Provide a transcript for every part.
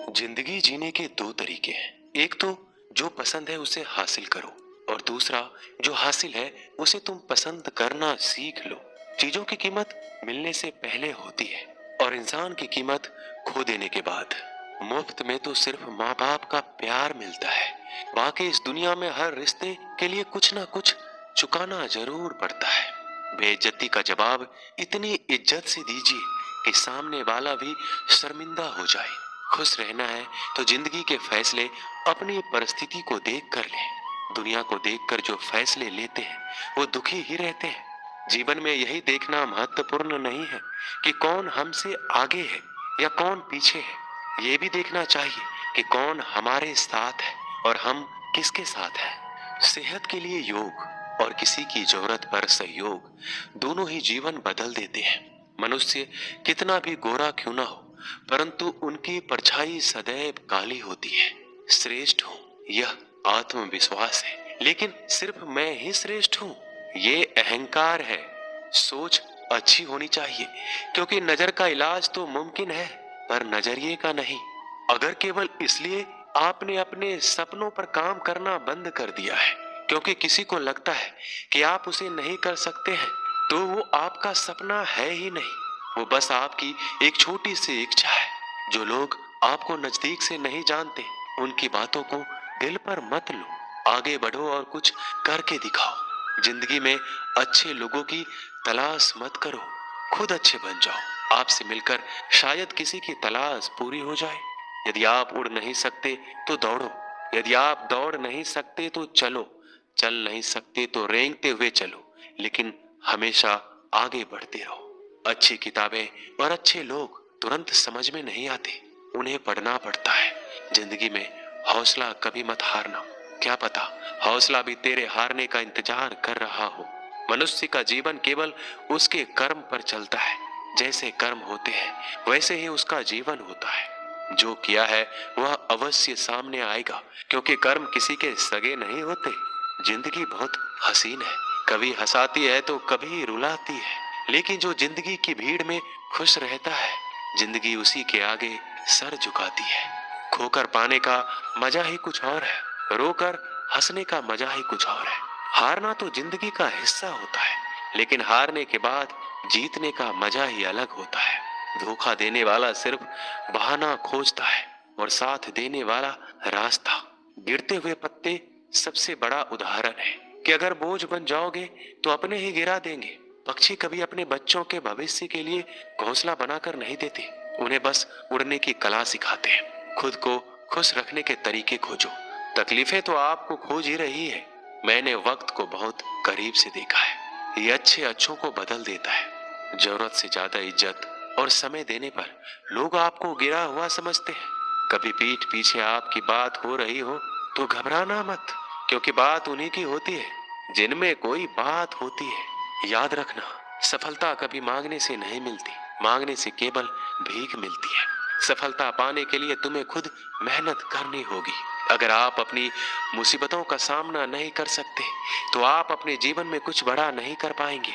जिंदगी जीने के दो तरीके हैं। एक तो जो पसंद है उसे हासिल करो, और दूसरा जो हासिल है उसे तुम पसंद करना सीख लो। चीजों की कीमत मिलने से पहले होती है और इंसान की कीमत खो देने के बाद। मुफ्त में तो सिर्फ माँ बाप का प्यार मिलता है, बाकी इस दुनिया में हर रिश्ते के लिए कुछ ना कुछ चुकाना जरूर पड़ता है। बेइज्जती का जवाब इतनी इज्जत से दीजिए कि सामने वाला भी शर्मिंदा हो जाए। खुश रहना है तो जिंदगी के फैसले अपनी परिस्थिति को देख कर लें। दुनिया को देखकर जो फैसले लेते हैं वो दुखी ही रहते हैं। जीवन में यही देखना महत्वपूर्ण नहीं है कि कौन हमसे आगे है या कौन पीछे है। ये भी देखना चाहिए कि कौन हमारे साथ है और हम किसके साथ हैं। सेहत के लिए योग और किसी की जरूरत पर सहयोग, दोनों ही जीवन बदल देते हैं। मनुष्य कितना भी गोरा क्यों ना हो, परंतु उनकी परछाई सदैव काली होती है। श्रेष्ठ हूँ यह आत्मविश्वास है, लेकिन सिर्फ मैं ही श्रेष्ठ हूँ ये अहंकार है। सोच अच्छी होनी चाहिए, क्योंकि नजर का इलाज तो मुमकिन है पर नजरिए का नहीं। अगर केवल इसलिए आपने अपने सपनों पर काम करना बंद कर दिया है क्योंकि किसी को लगता है कि आप उसे नहीं कर सकते हैं, तो वो आपका सपना है ही नहीं, वो बस आपकी एक छोटी सी इच्छा है। जो लोग आपको नजदीक से नहीं जानते उनकी बातों को दिल पर मत लो। आगे बढ़ो और कुछ करके दिखाओ। जिंदगी में अच्छे लोगों की तलाश मत करो, खुद अच्छे बन जाओ। आपसे मिलकर शायद किसी की तलाश पूरी हो जाए। यदि आप उड़ नहीं सकते तो दौड़ो, यदि आप दौड़ नहीं सकते तो चलो, चल नहीं सकते तो रेंगते हुए चलो, लेकिन हमेशा आगे बढ़ते रहो। अच्छी किताबें और अच्छे लोग तुरंत समझ में नहीं आते, उन्हें पढ़ना पड़ता है। जिंदगी में हौसला कभी मत हारना, क्या पता हौसला भी तेरे हारने का इंतजार कर रहा हो। मनुष्य का जीवन केवल उसके कर्म पर चलता है। जैसे कर्म होते हैं वैसे ही उसका जीवन होता है। जो किया है वह अवश्य सामने आएगा, क्योंकि कर्म किसी के सगे नहीं होते। जिंदगी बहुत हसीन है, कभी हंसाती है तो कभी रुलाती है, लेकिन जो जिंदगी की भीड़ में खुश रहता है जिंदगी उसी के आगे सर झुकाती है। खोकर पाने का मजा ही कुछ और है, रोकर हंसने का मजा ही कुछ और है। हारना तो जिंदगी का हिस्सा होता है, लेकिन हारने के बाद जीतने का मजा ही अलग होता है। धोखा देने वाला सिर्फ बहाना खोजता है और साथ देने वाला रास्ता। गिरते हुए पत्ते सबसे बड़ा उदाहरण है कि अगर बोझ बन जाओगे तो अपने ही गिरा देंगे। पक्षी कभी अपने बच्चों के भविष्य के लिए घोंसला बनाकर नहीं देते, उन्हें बस उड़ने की कला सिखाते हैं। खुद को खुश रखने के तरीके खोजो, तकलीफें तो आपको खोज ही रही है। मैंने वक्त को बहुत करीब से देखा है, ये अच्छे अच्छों को बदल देता है। जरूरत से ज्यादा इज्जत और समय देने पर लोग आपको गिरा हुआ समझते हैं। कभी पीठ पीछे आपकी बात हो रही हो तो घबराना मत, क्योंकि बात उन्हीं की होती है जिनमें कोई बात होती है। याद रखना, सफलता कभी मांगने से नहीं मिलती, मांगने से केवल भीख मिलती है। सफलता पाने के लिए तुम्हें खुद मेहनत करनी होगी। अगर आप अपनी मुसीबतों का सामना नहीं कर सकते तो आप अपने जीवन में कुछ बड़ा नहीं कर पाएंगे।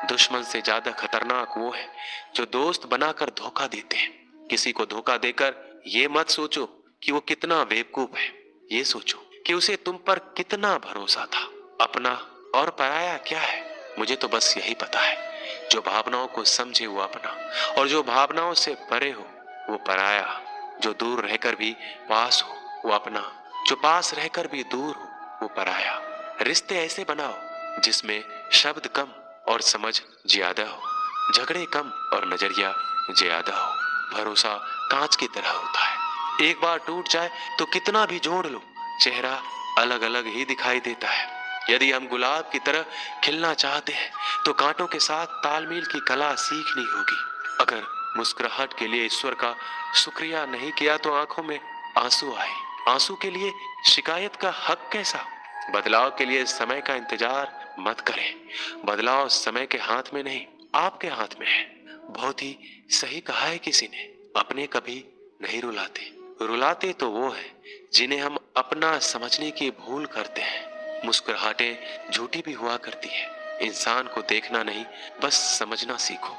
दुश्मन से ज्यादा खतरनाक वो है जो दोस्त बनाकर धोखा देते हैं। किसी को धोखा देकर ये मत सोचो कि वो कितना बेवकूफ है, ये सोचो कि उसे तुम पर कितना भरोसा था। अपना और पराया क्या है, मुझे तो बस यही पता है, जो भावनाओं को समझे वो अपना, और जो भावनाओं से परे हो वो पराया। जो दूर रहकर भी पास हो वो अपना, जो पास रहकर भी दूर हो वो पराया। रिश्ते ऐसे बनाओ जिसमें शब्द कम और समझ ज्यादा हो, झगड़े कम और नजरिया ज्यादा हो। भरोसा कांच की तरह होता है, एक बार टूट जाए तो कितना भी जोड़ लो चेहरा अलग अलग ही दिखाई देता है। यदि हम गुलाब की तरह खिलना चाहते हैं तो कांटों के साथ तालमेल की कला सीखनी होगी। अगर मुस्कुराहट के लिए ईश्वर का शुक्रिया नहीं किया तो आंखों में आंसू आए। आंसू के लिए शिकायत का हक कैसा। बदलाव के लिए समय का इंतजार मत करें, बदलाव समय के हाथ में नहीं आपके हाथ में है। बहुत ही सही कहा है किसी ने, अपने कभी नहीं रुलाते, रुलाते तो वो है जिन्हें हम अपना समझने की भूल करते हैं। मुस्कुराहटें झूठी भी हुआ करती है। इंसान को देखना नहीं बस समझना सीखो।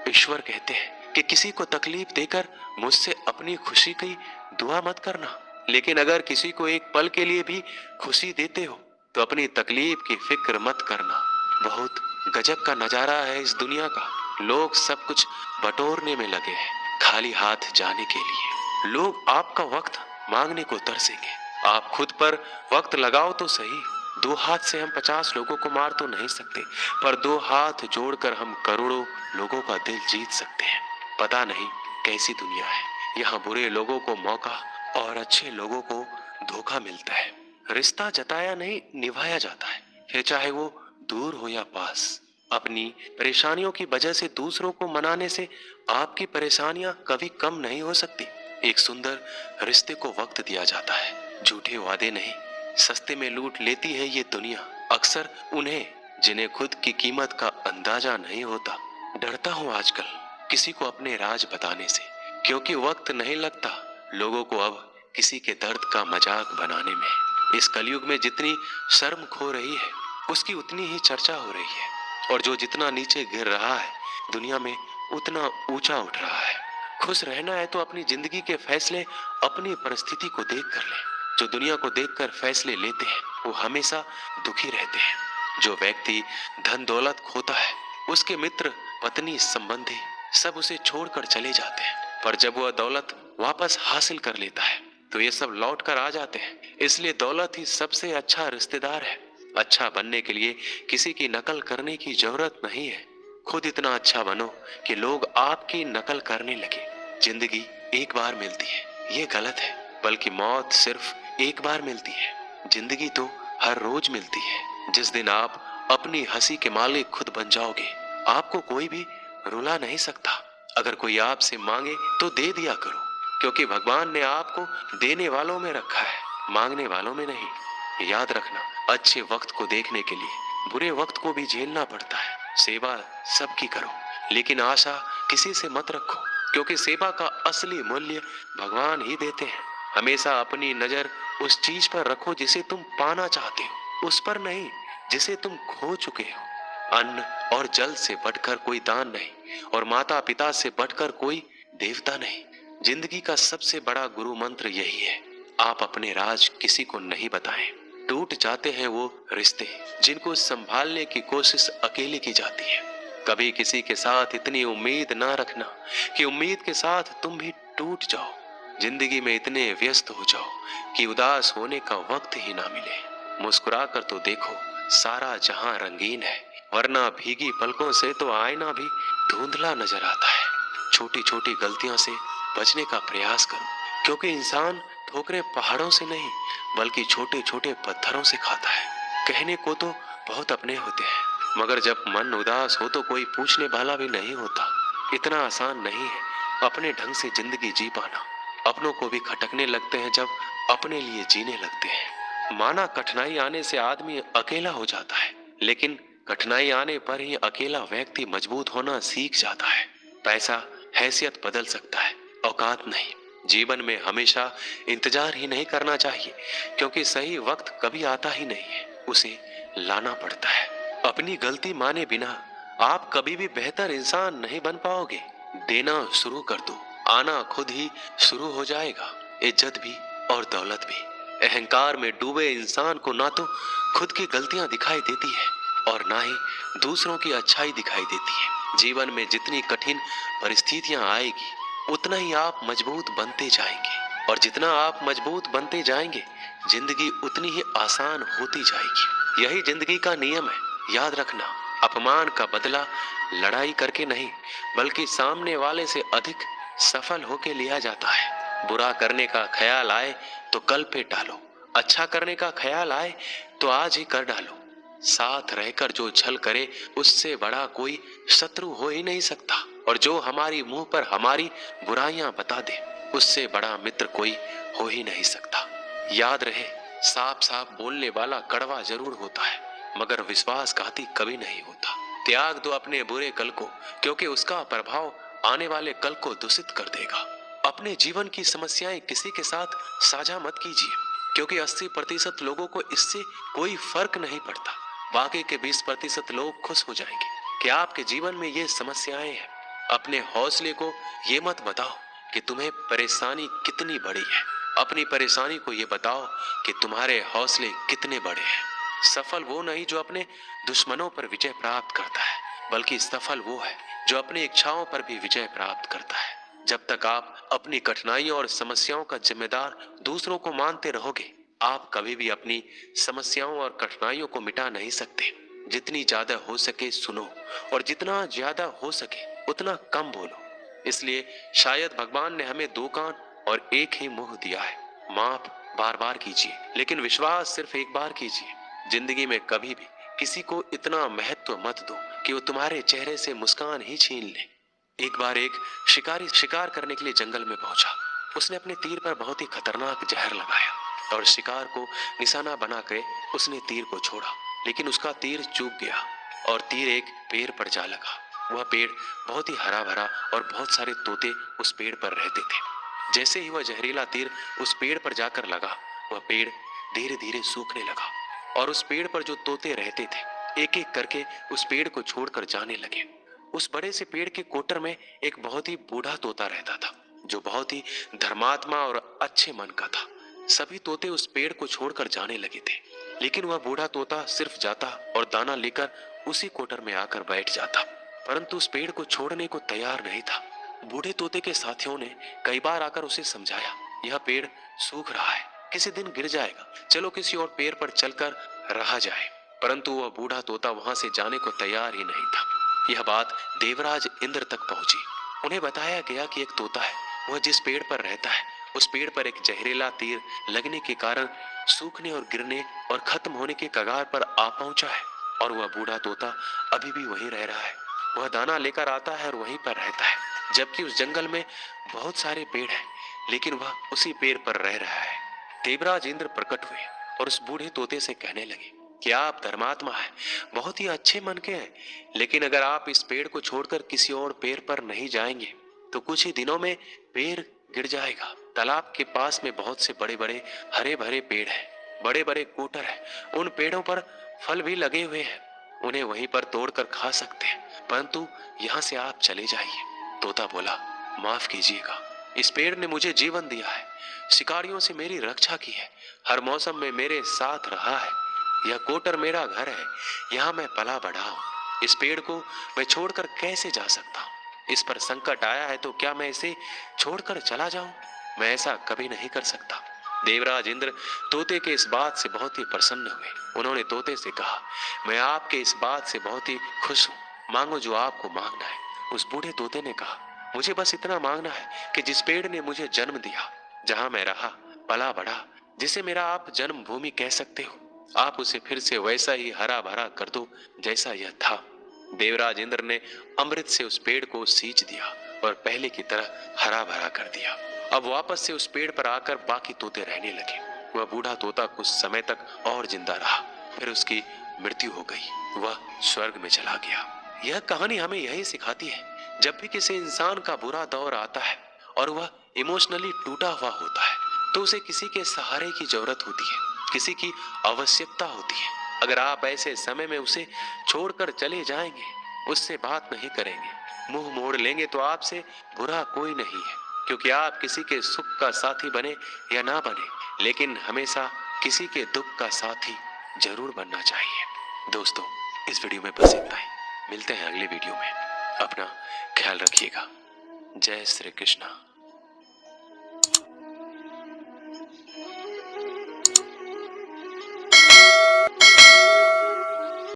ईश्वर कहते हैं कि किसी को तकलीफ देकर मुझसे अपनी खुशी की दुआ मत करना, लेकिन अगर किसी को एक पल के लिए भी खुशी देते हो तो अपनी तकलीफ की फिक्र मत करना। बहुत गजब का नजारा है इस दुनिया का। लोग सब कुछ बटोरने में लगे हैं, खाली हाथ जाने के लिए। लोग आपका वक्त मांगने को तरसेंगे। आप खुद पर वक्त लगाओ तो सही। 2 हाथ से हम 50 लोगों को मार तो नहीं सकते, पर 2 हाथ जोड़कर हम करोड़ों लोगों का दिल जीत सकते हैं। पता नहीं कैसी दुनिया है, यहाँ बुरे लोगों को मौका और अच्छे लोगों को धोखा मिलता है। रिश्ता जताया नहीं निभाया जाता है, फिर चाहे वो दूर हो या पास। अपनी परेशानियों की वजह से दूसरों को मनाने से आपकी परेशानियां कभी कम नहीं हो सकती। एक सुंदर रिश्ते को वक्त दिया जाता है, झूठे वादे नहीं। सस्ते में लूट लेती है ये दुनिया अक्सर उन्हें जिन्हें खुद की कीमत का अंदाजा नहीं होता। डरता हूँ आजकल किसी को अपने राज बताने से, क्योंकि वक्त नहीं लगता लोगों को अब किसी के दर्द का मजाक बनाने में। इस कलयुग में जितनी शर्म खो रही है उसकी उतनी ही चर्चा हो रही है, और जो जितना नीचे गिर रहा है दुनिया में उतना ऊंचा उठ रहा है। खुश रहना है तो अपनी जिंदगी के फैसले अपनी परिस्थिति को देख कर ले। जो दुनिया को देखकर फैसले लेते हैं वो हमेशा दुखी रहते हैं। जो व्यक्ति धन दौलत खोता है उसके मित्र पत्नी संबंधी सब उसे छोड़कर चले जाते हैं, पर जब वह दौलत वापस हासिल कर लेता है तो ये सब लौट कर आ जाते हैं। इसलिए दौलत ही सबसे अच्छा रिश्तेदार है। अच्छा बनने के लिए किसी की नकल करने की जरूरत नहीं है। खुद इतना अच्छा बनो कि लोग आपकी नकल करने लगे। जिंदगी एक बार मिलती है ये गलत है, बल्कि मौत सिर्फ एक बार मिलती है। जिंदगी तो हर रोज मिलती है। जिस दिन आप अपनी हंसी के मालिक खुद बन जाओगे आपको कोई भी रुला नहीं सकता। अगर कोई आपसे मांगे तो दे दिया करो, क्योंकि भगवान ने आपको देने वालों में रखा है, मांगने वालों में नहीं। याद रखना, अच्छे वक्त को देखने के लिए बुरे वक्त को भी झेलना पड़ता है। सेवा सबकी करो, लेकिन आशा किसी से मत रखो, क्योंकि सेवा का असली मूल्य भगवान ही देते हैं। हमेशा अपनी नजर उस चीज पर रखो जिसे तुम पाना चाहते हो, उस पर नहीं जिसे तुम खो चुके हो। अन्न और जल से बढ़कर कोई दान नहीं, और माता पिता से बढ़कर कोई देवता नहीं। जिंदगी का सबसे बड़ा गुरु मंत्र यही है, आप अपने राज किसी को नहीं बताएं। टूट जाते हैं वो रिश्ते जिनको संभालने की कोशिश अकेले की जाती है। कभी किसी के साथ इतनी उम्मीद ना रखना कि उम्मीद के साथ तुम भी टूट जाओ। जिंदगी में इतने व्यस्त हो जाओ कि उदास होने का वक्त ही ना मिले। मुस्कुरा कर तो देखो, सारा जहां रंगीन है, वरना भीगी पलकों से तो आईना भी धुंधला नजर आता है। छोटी छोटी गलतियों से बचने का प्रयास करो, क्योंकि इंसान ठोकरें पहाड़ों से नहीं बल्कि छोटे छोटे पत्थरों से खाता है। कहने को तो बहुत अपने होते हैं, मगर जब मन उदास हो तो कोई पूछने वाला भी नहीं होता। इतना आसान नहीं है अपने ढंग से जिंदगी जी पाना। अपनों को भी खटकने लगते हैं जब अपने लिए जीने लगते हैं। माना कठिनाई आने से आदमी अकेला हो जाता है, लेकिन कठिनाई आने पर ही अकेला व्यक्ति मजबूत होना सीख जाता है। पैसा हैसियत बदल सकता है, औकात नहीं। जीवन में हमेशा इंतजार ही नहीं करना चाहिए, क्योंकि सही वक्त कभी आता ही नहीं है, उसे लाना पड़ता है। अपनी गलती माने बिना आप कभी भी बेहतर इंसान नहीं बन पाओगे। देना शुरू कर दो, आना खुद ही शुरू हो जाएगा। इज्जत भी और दौलत भी। अहंकार में डूबे इंसान को ना तो खुद की गलतियां दिखाई देती है और ना ही दूसरों की अच्छाई दिखाई देती है। जीवन में जितनी कठिन परिस्थितियां आएगी उतना ही आप मजबूत बनते जाएंगे, और जितना आप मजबूत बनते जाएंगे जिंदगी उतनी ही आसान होती जाएगी। यही जिंदगी का नियम है। याद रखना, अपमान का बदला लड़ाई करके नहीं बल्कि सामने वाले से अधिक सफल होके लिया जाता है। बुरा करने का ख्याल आए तो कल पे टालो, अच्छा करने का ख्याल आए तो आज ही कर डालो। साथ रहकर जो छल करे उससे बड़ा कोई शत्रु हो ही नहीं सकता, और जो हमारी मुंह पर हमारी बुराइयां बता दे उससे बड़ा मित्र कोई हो ही नहीं सकता। याद रहे, साफ साफ बोलने वाला कड़वा जरूर होता है मगर विश्वासघाती कभी नहीं होता। त्याग दो अपने बुरे कल को, क्योंकि उसका प्रभाव आने वाले कल को दूषित कर देगा। अपने जीवन की समस्याएं किसी के साथ साझा मत कीजिए, क्योंकि 80% लोगों को इससे कोई फर्क नहीं पड़ता। बाकी के 20% लोग खुश हो जाएंगे कि आपके जीवन में ये समस्याएं हैं। अपने हौसले को ये मत बताओ कि तुम्हें परेशानी कितनी बड़ी है, अपनी परेशानी को ये बताओ कि तुम्हारे हौसले कितने बड़े हैं। सफल वो नहीं जो अपने दुश्मनों पर विजय प्राप्त करता है, बल्कि सफल वो है जो अपनी इच्छाओं पर भी विजय प्राप्त करता है। जब तक आप अपनी कठिनाइयों और समस्याओं का जिम्मेदार दूसरों को मानते रहोगे, आप कभी भी अपनी समस्याओं और कठिनाइयों को मिटा नहीं सकते। जितनी ज्यादा हो सके सुनो, और जितना ज्यादा हो सके उतना कम बोलो। इसलिए शायद भगवान ने हमें दो कान और एक ही मुंह दिया है। माफ बार बार कीजिए, लेकिन विश्वास सिर्फ एक बार कीजिए। जिंदगी में कभी भी किसी को इतना महत्व मत दो कि वो तुम्हारे चेहरे से मुस्कान ही छीन ले। एक बार एक शिकारी शिकार करने के लिए जंगल में पहुंचा। उसने अपने तीर पर बहुत ही खतरनाक जहर लगाया और शिकार को निशाना बनाकर उसने तीर को छोड़ा, लेकिन उसका तीर चूक गया और तीर एक पेड़ पर जा लगा। वह पेड़ बहुत ही हरा भरा और बहुत सारे तोते उस पेड़ पर रहते थे। जैसे ही वह जहरीला तीर उस पेड़ पर जाकर लगा, वह पेड़ धीरे धीरे सूखने लगा और उस पेड़ पर जो तोते रहते थे एक एक करके उस पेड़ को छोड़कर जाने लगे। उस बड़े से पेड़ के कोटर में एक बहुत ही बूढ़ा तोता रहता था, जो बहुत ही धर्मात्मा और अच्छे मन का था। सभी तोते उस पेड़ को छोड़कर जाने लगे थे, लेकिन वह बूढ़ा तोता सिर्फ जाता और दाना लेकर उसी कोटर में आकर बैठ जाता, परंतु उस पेड़ को छोड़ने को तैयार नहीं था। बूढ़े तोते के साथियों ने कई बार आकर उसे समझाया, यह पेड़ सूख रहा है, किसी दिन गिर जाएगा, चलो किसी और पेड़ पर चलकर रहा जाए। परंतु वह बूढ़ा तोता वहां से जाने को तैयार ही नहीं था। यह बात देवराज इंद्र तक पहुंची। उन्हें बताया गया कि एक तोता है, वह जिस पेड़ पर रहता है उस पेड़ पर एक जहरीला तीर लगने के कारण सूखने और गिरने और खत्म होने के कगार पर आ पहुंचा है, और वह बूढ़ा तोता अभी भी वहीं रह रहा है। वह दाना लेकर आता है और वहीं पर रहता है, जबकि उस जंगल में बहुत सारे पेड़ हैं, लेकिन वह उसी पेड़ पर रह रहा है। देवराज इंद्र प्रकट हुए और उस बूढ़े तोते से कहने लगे कि आप धर्मात्मा हैं, बहुत ही अच्छे मन के हैं, लेकिन अगर आप इस पेड़ को छोड़कर किसी और पेड़ पर नहीं जाएंगे तो कुछ ही दिनों में पेड़ गिर जाएगा। तालाब के पास में बहुत से बड़े बड़े हरे भरे पेड़ हैं, बड़े बड़े कोटर हैं, उन पेड़ों पर फल भी लगे हुए हैं, उन्हें वहीं पर तोड़कर खा सकते हैं, परंतु यहाँ से आप चले जाइए। तोता बोला, माफ कीजिएगा, इस पेड़ ने मुझे जीवन दिया है, शिकारियों से मेरी रक्षा की है, हर मौसम में मेरे साथ रहा है, यह कोटर मेरा घर है, यहाँ मैं पला बढ़ा हूँ। इस पेड़ को मैं छोड़कर कैसे जा सकता हूँ? इस पर संकट आया है तो क्या मैं इसे छोड़कर चला जाऊं? मैं ऐसा कभी नहीं कर सकता। देवराज इंद्र तोते के इस बात से बहुत ही प्रसन्न हुए। उन्होंने तोते से कहा, मैं आपके इस बात से बहुत ही खुश हूँ, मांगो जो आपको मांगना है। उस बूढ़े तोते ने कहा, मुझे बस इतना मांगना है कि जिस पेड़ ने मुझे जन्म दिया, जहां मैं रहा पला बढ़ा, जिसे मेरा आप जन्मभूमि कह सकते हो, आप उसे फिर से वैसा ही हरा भरा कर दो जैसा यह था। देवराज इंद्र ने अमृत से उस पेड़ को सींच दिया और पहले की तरह हरा भरा कर दिया। अब वापस से उस पेड़ पर आकर बाकी तोते रहने लगे। वह बूढ़ा तोता कुछ समय तक और जिंदा रहा, फिर उसकी मृत्यु हो गई, वह स्वर्ग में चला गया। यह कहानी हमें यही सिखाती है, जब भी किसी इंसान का बुरा दौर आता है और वह इमोशनली टूटा हुआ होता है तो उसे किसी के सहारे की जरूरत होती है, किसी की आवश्यकता होती है। अगर आप ऐसे समय में उसे छोड़कर चले जाएंगे, उससे बात नहीं करेंगे, मुंह मोड़ लेंगे तो आपसे बुरा कोई नहीं है, क्योंकि आप किसी के सुख का साथी बने या ना बने, लेकिन हमेशा किसी के दुख का साथी जरूर बनना चाहिए। दोस्तों, इस वीडियो में बस इतना ही। मिलते हैं अगले वीडियो में। अपना ख्याल रखिएगा। जय श्री कृष्णा।